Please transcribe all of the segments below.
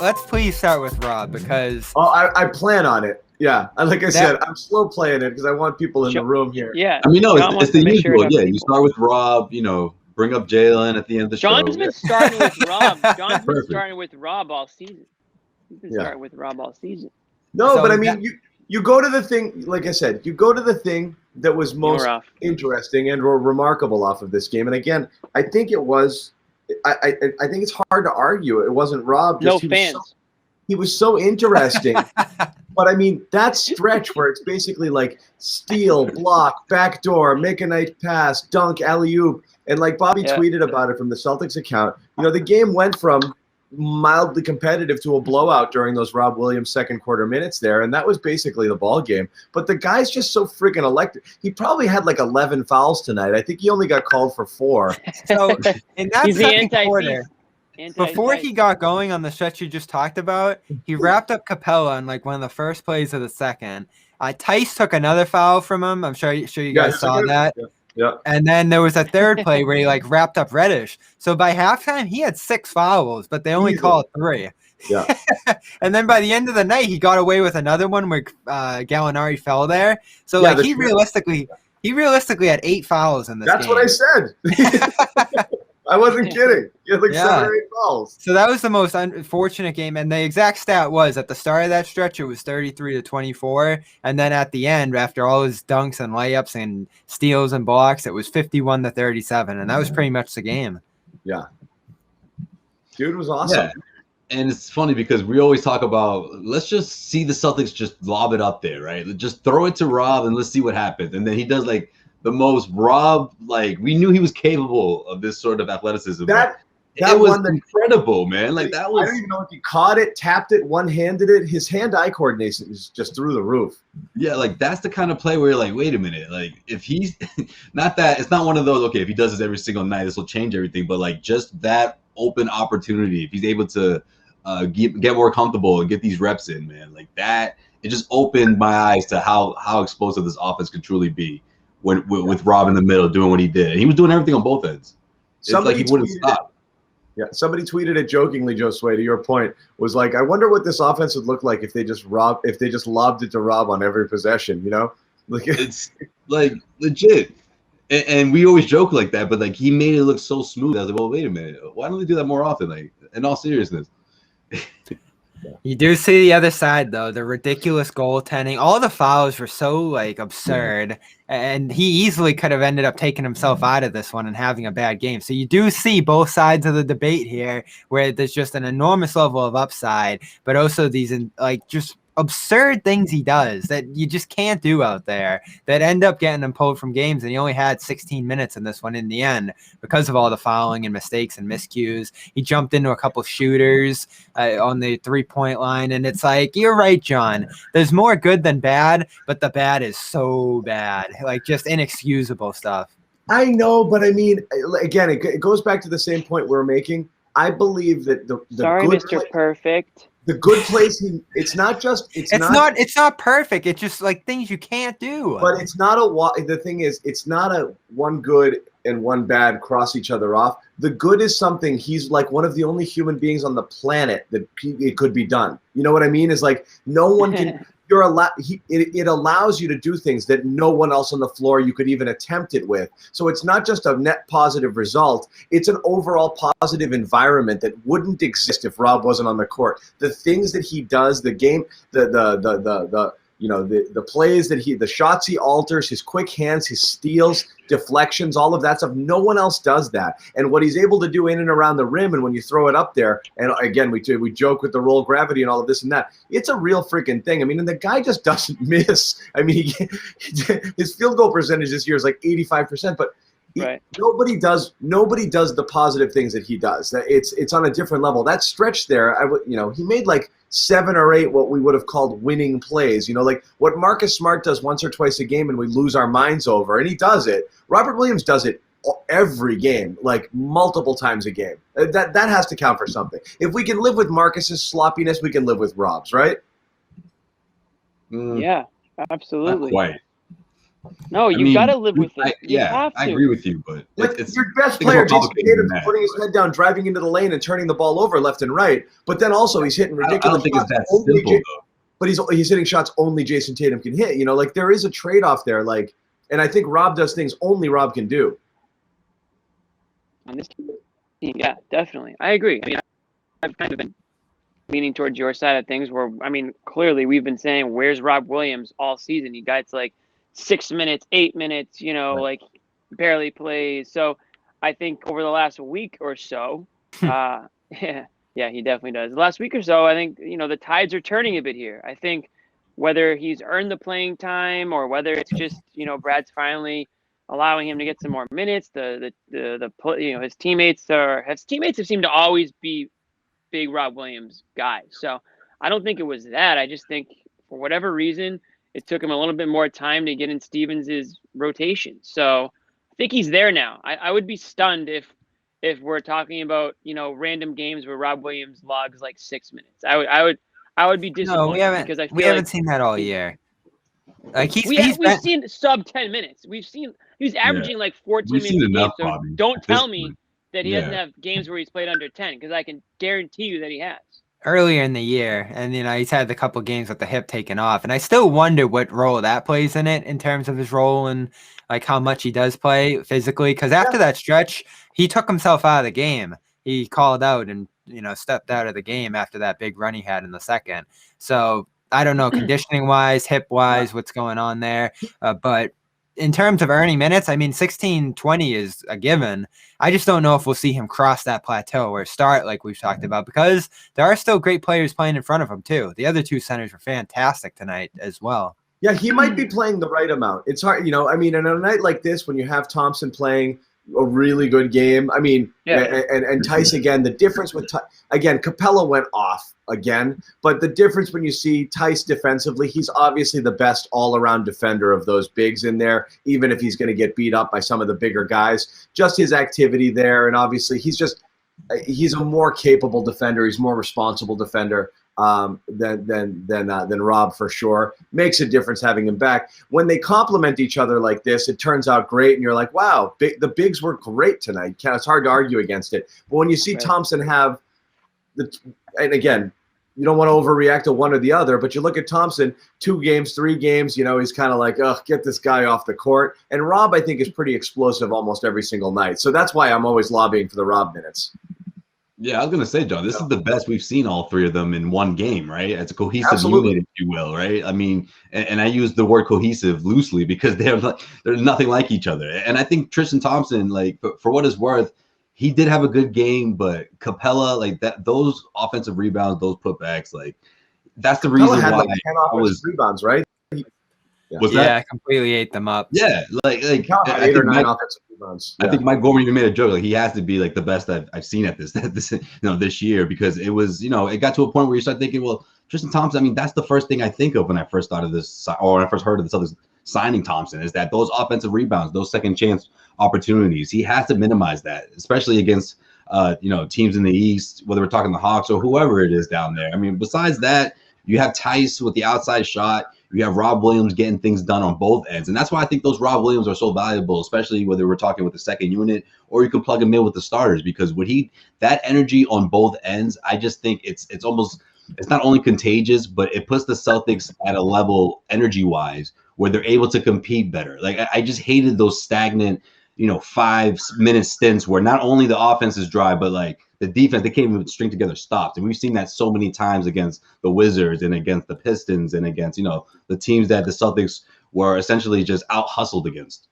let's please start with Rob because I plan on it. Yeah, like I said, I'm slow playing it because I want people in the room here. Yeah, I mean, no, John it's the usual. Sure yeah, you start with Rob. Bring up Jalen at the end of the show. John's been starting with Rob. John's been starting with Rob all season. He's been starting with Rob all season. No, but I mean, you go to the thing. Like I said, you go to the thing that was most interesting and or remarkable off of this game. And again, I think it was. I think it's hard to argue. It wasn't Rob. Just, no fans. He was so interesting. But I mean, that stretch where it's basically like steal, block, backdoor, make a nice pass, dunk, alley-oop. And like Bobby tweeted about it from the Celtics account, the game went from mildly competitive to a blowout during those Rob Williams second quarter minutes there. And that was basically the ball game. But the guy's just so freaking electric. He probably had like 11 fouls tonight. I think he only got called for 4. So in that second quarter, before he got going on the stretch you just talked about, he wrapped up Capella on like one of the first plays of the second. Theis took another foul from him. I'm sure you guys saw that. Yeah. And then there was a third play where he like wrapped up Reddish. So by halftime, he had 6 fouls, but they only called 3. Yeah. And then by the end of the night, he got away with another one where Gallinari fell there. So he realistically had 8 fouls in this game. That's what I said. I wasn't kidding. You had like 7 or 8 fouls. So that was the most unfortunate game. And the exact stat was at the start of that stretch, it was 33-24. And then at the end, after all his dunks and layups and steals and blocks, it was 51-37. And that was pretty much the game. Yeah. Dude was awesome. Yeah. And it's funny because we always talk about, let's just see the Celtics just lob it up there, right? Just throw it to Rob and let's see what happens. And then he does like the most Rob, like we knew he was capable of this sort of athleticism. That was incredible, man. Like that was. I don't even know if he caught it, tapped it, one-handed it. His hand-eye coordination is just through the roof. Yeah, like that's the kind of play where you're like, wait a minute, like if he's not that, it's not one of those. Okay, if he does this every single night, this will change everything. But like just that open opportunity, if he's able to get more comfortable and get these reps in, man, like that, it just opened my eyes to how explosive this offense could truly be. With Rob in the middle doing what he did. And he was doing everything on both ends. It's like he wouldn't stop. Yeah, somebody tweeted it jokingly, Josue, to your point, was like, I wonder what this offense would look like if they just lobbed it to Rob on every possession, Like it's like legit. And we always joke like that, but like he made it look so smooth. I was like, well, wait a minute. Why don't they do that more often? Like, in all seriousness. You do see the other side, though, the ridiculous goaltending. All the fouls were so, like, absurd, and he easily could have ended up taking himself out of this one and having a bad game. So you do see both sides of the debate here where there's just an enormous level of upside, but also these, like, just absurd things he does that you just can't do out there that end up getting him pulled from games. And he only had 16 minutes in this one in the end because of all the fouling and mistakes and miscues. He jumped into a couple shooters on the 3-point line. And it's like, you're right, John, there's more good than bad, but the bad is so bad, like just inexcusable stuff. I know, but I mean, again, it goes back to the same point we're making. I believe that the sorry, good Mr. Perfect. The good place, it's not perfect. It's just like things you can't do. But it's not the thing is, it's not a one good and one bad cross each other off. The good is something he's like one of the only human beings on the planet that it could be done. You know what I mean? Is like no one can. It allows you to do things that no one else on the floor you could even attempt it with. So it's not just a net positive result. It's an overall positive environment that wouldn't exist if Rob wasn't on the court. The things that he does, the game, the plays that the shots he alters, his quick hands, his steals, deflections, all of that stuff. No one else does that. And what he's able to do in and around the rim, and when you throw it up there, and again, we joke with the roll of gravity and all of this and that. It's a real freaking thing. I mean, and the guy just doesn't miss. I mean, his field goal percentage this year is like 85%, but right. Nobody does the positive things that he does. It's on a different level. That stretch there, he made like 7 or 8 what we would have called winning plays. Like what Marcus Smart does once or twice a game and we lose our minds over, and he does it. Robert Williams does it every game, like multiple times a game. That has to count for something. If we can live with Marcus's sloppiness, we can live with Rob's, right? Yeah, absolutely. Not quite. No, you got to live with it. You have to. I agree with you, but Like it's your best player, Jason Tatum's putting his head down, driving into the lane, and turning the ball over left and right. But then also he's hitting ridiculous. I don't think it's that simple though. But he's hitting shots only Jason Tatum can hit. You know, like there is a trade-off there. Like, and I think Rob does things only Rob can do. On this team, yeah, definitely, I agree. I mean, I've kind of been leaning towards your side of things. Where I mean, clearly we've been saying, "Where's Rob Williams all season?" He got like 6 minutes, 8 minutes. You know, like barely plays. So I think over the last week or so, yeah, he definitely does. The last week or so, I think, the tides are turning a bit here. I think whether he's earned the playing time or whether it's just, Brad's finally allowing him to get some more minutes. His teammates have seemed to always be big Rob Williams guys. So I don't think it was that. I just think for whatever reason, it took him a little bit more time to get in Stevens' rotation. So I think he's there now. I would be stunned if we're talking about, random games where Rob Williams logs like 6 minutes. I would be disappointed. No, we haven't seen that all year. Like we've seen sub 10 minutes. We've seen he's averaging like 14 minutes a game. So don't tell me that he doesn't have games where he's played under 10, because I can guarantee you that he has. Earlier in the year, and he's had a couple games with the hip taken off, and I still wonder what role that plays in it in terms of his role and like how much he does play physically. Because after that stretch, he took himself out of the game. He called out and stepped out of the game after that big run he had in the second. So I don't know, conditioning wise, hip wise, what's going on there, but in terms of earning minutes, I mean, 16-20 is a given. I just don't know if we'll see him cross that plateau or start like we've talked about, because there are still great players playing in front of him too. The other two centers were fantastic tonight as well. Yeah, he might be playing the right amount. It's hard, I mean, on a night like this, when you have Thompson playing a really good game, I mean, and Theis again, the difference with again, Capella went off again, but the difference when you see Theis defensively, he's obviously the best all-around defender of those bigs in there, even if he's going to get beat up by some of the bigger guys. Just his activity there, and obviously he's a more capable defender. He's more responsible defender than Rob for sure. Makes a difference having him back. When they complement each other like this, it turns out great, and you're like, wow, the bigs were great tonight. It's hard to argue against it. But when you see Thompson have and again, you don't want to overreact to one or the other, but you look at Thompson, 2 games, 3 games, he's kind of like, get this guy off the court. And Rob, I think, is pretty explosive almost every single night. So that's why I'm always lobbying for the Rob minutes. Yeah, I was going to say, John, this is the best we've seen all 3 of them in one game, right? It's a cohesive unit, if you will, right? I mean, and I use the word cohesive loosely because they're nothing like each other. And I think Tristan Thompson, like, for what it's worth, he did have a good game, but Capella, like that, those offensive rebounds, those putbacks, like that's the reason had why like 10 offensive rebounds, right? Yeah, completely ate them up. Yeah, like 8 or 9 offensive rebounds. I think Mike Gorman even made a joke, like he has to be like the best I've seen at this this year, because it was, it got to a point where you start thinking, well, Tristan Thompson, I mean, that's the first thing I think of when I first started this, or when I first heard of this other signing Thompson, is that those offensive rebounds, those second chance opportunities, he has to minimize that, especially against teams in the East, whether we're talking the Hawks or whoever it is down there. I mean, besides that, you have Theis with the outside shot, you have Rob Williams getting things done on both ends, and that's why I think those Rob Williams are so valuable, especially whether we're talking with the second unit or you can plug him in with the starters, because with that energy on both ends, I just think it's not only contagious, but it puts the Celtics at a level energy wise where they're able to compete better. Like I just hated those stagnant 5-minute stints where not only the offense is dry, but like the defense, they can't even string together stops. And we've seen that so many times against the Wizards and against the Pistons and against, the teams that the Celtics were essentially just out hustled against.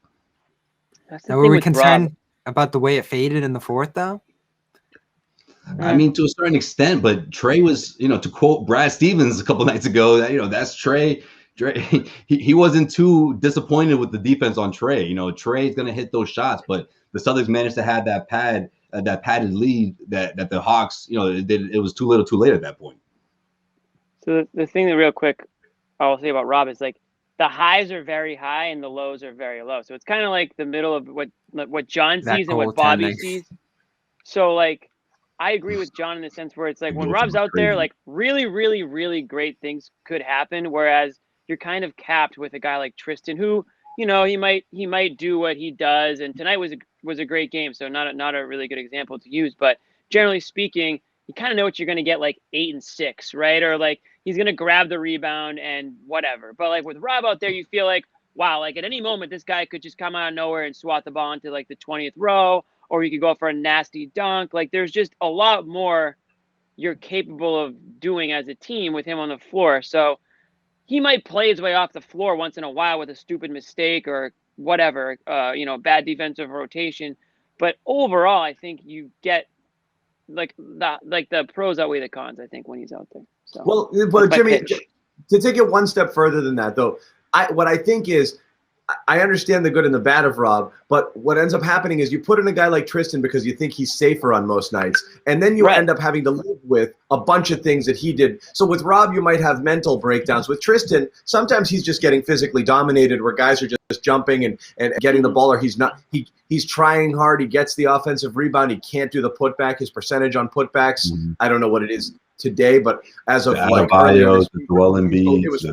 Now, were we concerned about the way it faded in the fourth, though? I mean, to a certain extent, but Trey was, to quote Brad Stevens a couple nights ago, that, that's Trey. He wasn't too disappointed with the defense on Trey. Trey's going to hit those shots, but the Celtics managed to have that padded lead that the Hawks, it was too little too late at that point. So the thing that real quick I'll say about Rob is like the highs are very high and the lows are very low. So it's kind of like the middle of what John sees and what Bobby sees. So like I agree with John in the sense where it's like when Rob's out there, like really, really, really great things could happen. Whereas you're kind of capped with a guy like Tristan, who you know, he might do what he does. And tonight was a great game, so not a really good example to use. But generally speaking, you kind of know what you're going to get, like 8 and 6, right? Or like he's going to grab the rebound and whatever. But like with Rob out there, you feel like, wow, like at any moment this guy could just come out of nowhere and swat the ball into like the 20th row, or he could go for a nasty dunk. Like there's just a lot more you're capable of doing as a team with him on the floor. So he might play his way off the floor once in a while with a stupid mistake or whatever, bad defensive rotation. But overall, I think you get like the pros outweigh the cons, I think, when he's out there. So, well, Jimmy, to take it one step further than that, though, what I think is, I understand the good and the bad of Rob, but what ends up happening is you put in a guy like Tristan because you think he's safer on most nights, and then you end up having to live with a bunch of things that he did. So with Rob, you might have mental breakdowns. With Tristan, sometimes he's just getting physically dominated where guys are just jumping and getting the ball, or he's trying hard. He gets the offensive rebound. He can't do the putback. His percentage on putbacks, I don't know what it is today, but as of like earlier this week, it was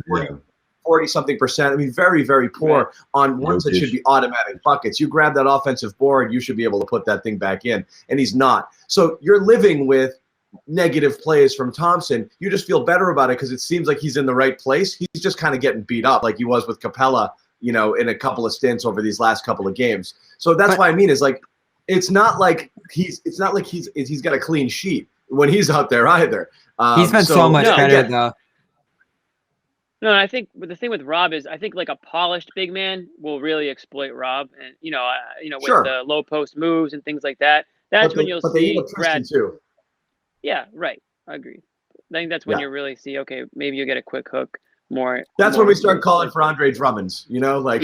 40-something%. I mean, very, very poor on ones that should be automatic buckets. You grab that offensive board, you should be able to put that thing back in, and he's not. So you're living with negative plays from Thompson. You just feel better about it because it seems like he's in the right place. He's just kind of getting beat up like he was with Capella, in a couple of stints over these last couple of games. So that's what I mean is like, it's not like he's got a clean sheet when he's out there either. He's been so much better though. No, I think the thing with Rob is I think like a polished big man will really exploit Rob, and with the low post moves and things like that. That's when you'll see Brad too. Yeah, right. I agree. I think that's when you really see, okay, maybe you get a quick hook more. That's when we start calling for Andre Drummonds, those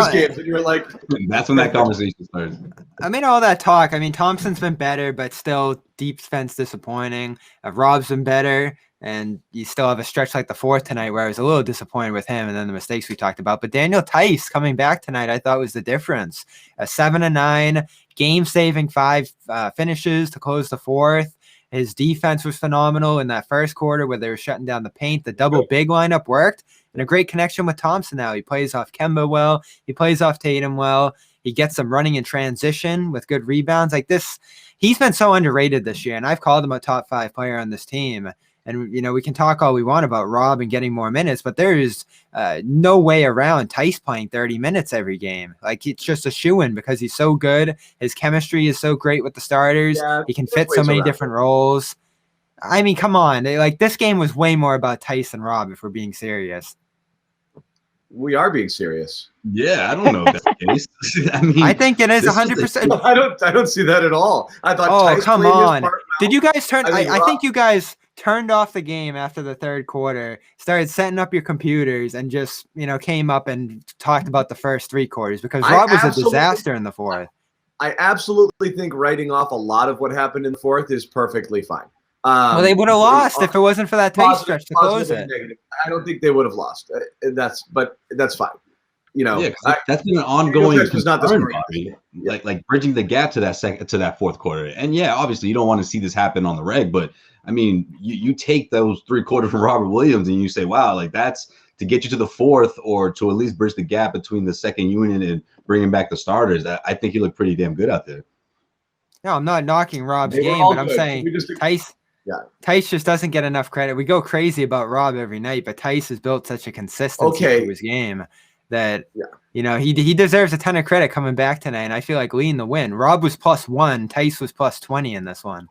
games, and you're like, that's when that conversation starts. I mean, all that talk. I mean, Thompson's been better, but still defense disappointing. Rob's been better. And you still have a stretch like the fourth tonight where I was a little disappointed with him and then the mistakes we talked about. But Daniel Theis coming back tonight, I thought was the difference. A 7-9, game-saving 5 finishes to close the fourth. His defense was phenomenal in that first quarter where they were shutting down the paint. The double big lineup worked. And a great connection with Thompson now. He plays off Kemba well. He plays off Tatum well. He gets some running in transition with good rebounds. Like this, he's been so underrated this year. And I've called him a top 5 player on this team. And, we can talk all we want about Rob and getting more minutes, but there is no way around Theis playing 30 minutes every game. Like, it's just a shoo-in because he's so good. His chemistry is so great with the starters. He can fit so many different roles. I mean, come on. Like, this game was way more about Theis and Rob, if we're being serious. We are being serious. Yeah, I don't know if that's the case. I think it is 100%. I don't see that at all. I thought. Oh, come on! Did you guys turn? I think you guys turned off the game after the third quarter, started setting up your computers, and just came up and talked about the first 3 quarters because Rob was a disaster in the fourth. I absolutely think writing off a lot of what happened in the fourth is perfectly fine. Well, they would have lost if it wasn't for that Theis stretch to close it. I don't think they would have lost. That's fine. That's been an ongoing concern, Bobby. Like bridging the gap to that fourth quarter. And yeah, obviously you don't want to see this happen on the reg, but I mean, you take those 3 quarters from Robert Williams and you say, wow, like that's to get you to the fourth or to at least bridge the gap between the second unit and bringing back the starters. I think he looked pretty damn good out there. No, I'm not knocking Rob's game, but I'm saying Theis just doesn't get enough credit. We go crazy about Rob every night, but Theis has built such a consistency to his game that he deserves a ton of credit coming back tonight. And I feel like leading the win. Rob was +1, Theis was +20 in this one.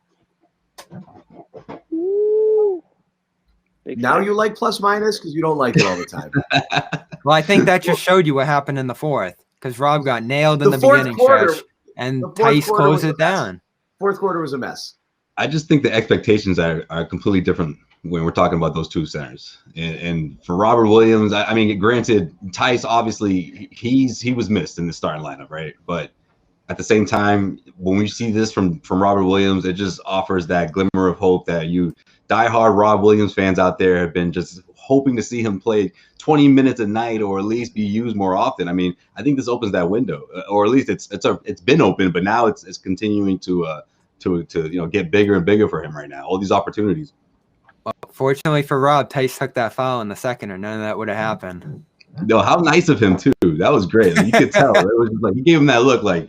Now you like plus minus because you don't like it all the time. Well, I think that just showed you what happened in the fourth because Rob got nailed in the beginning stretch and Theis closed it down. Fourth quarter was a mess. I just think the expectations are completely different when we're talking about those 2 centers. And for Robert Williams, I mean, granted, Theis obviously he was missed in the starting lineup, right? But at the same time, when we see this from Robert Williams, it just offers that glimmer of hope that you diehard Rob Williams fans out there have been just hoping to see him play 20 minutes a night or at least be used more often. I mean, I think this opens that window, or at least it's been open, but now it's continuing to get bigger and bigger for him right now. All these opportunities. Well, fortunately for Rob, Theis took that foul in the second, or none of that would have happened. No, how nice of him too. That was great. Like, you could tell. It was just like he gave him that look like,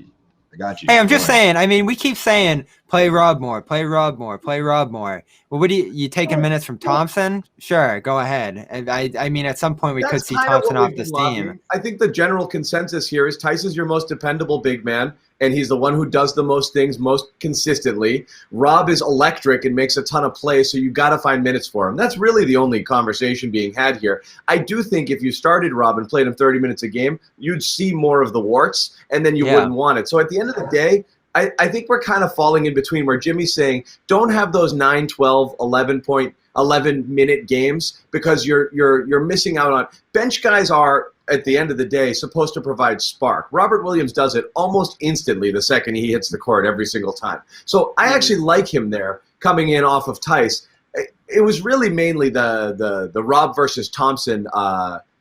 I got you. Hey, I'm just saying. I mean, we keep saying play Rob more, play Rob more, play Rob more. Well, what do you taking minutes from Thompson? Sure, go ahead. I mean, at some point we could see Thompson off this team. I think the general consensus here is Theis is your most dependable big man, and he's the one who does the most things most consistently. Rob is electric and makes a ton of plays, so you got to find minutes for him. That's really the only conversation being had here. I do think if you started Rob and played him 30 minutes a game, you'd see more of the warts, and then you wouldn't want it. So at the end of the day, I think we're kind of falling in between where Jimmy's saying don't have those 9, 12, 11-minute games because you're missing out on bench guys are at the end of the day supposed to provide spark. Robert Williams does it almost instantly the second he hits the court every single time. So I actually like him there coming in off of Theis. It was really mainly the Rob versus Thompson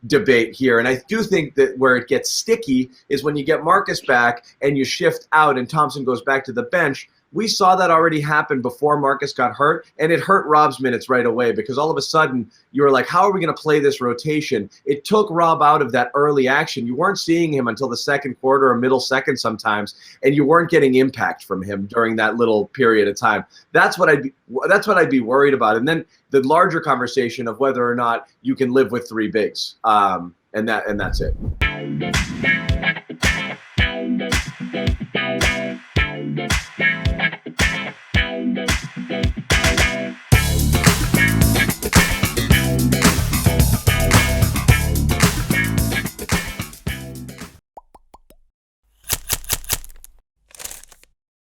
debate here, and I do think that where it gets sticky is when you get Marcus back and you shift out and Thompson goes back to the bench. We saw that already happen before Marcus got hurt, and it hurt Rob's minutes right away because all of a sudden you were like, how are we going to play this rotation? It took Rob out of that early action. You weren't seeing him until the second quarter or middle second sometimes, and you weren't getting impact from him during that little period of time. That's what I'd be worried about. And then the larger conversation of whether or not you can live with three bigs, and that's it.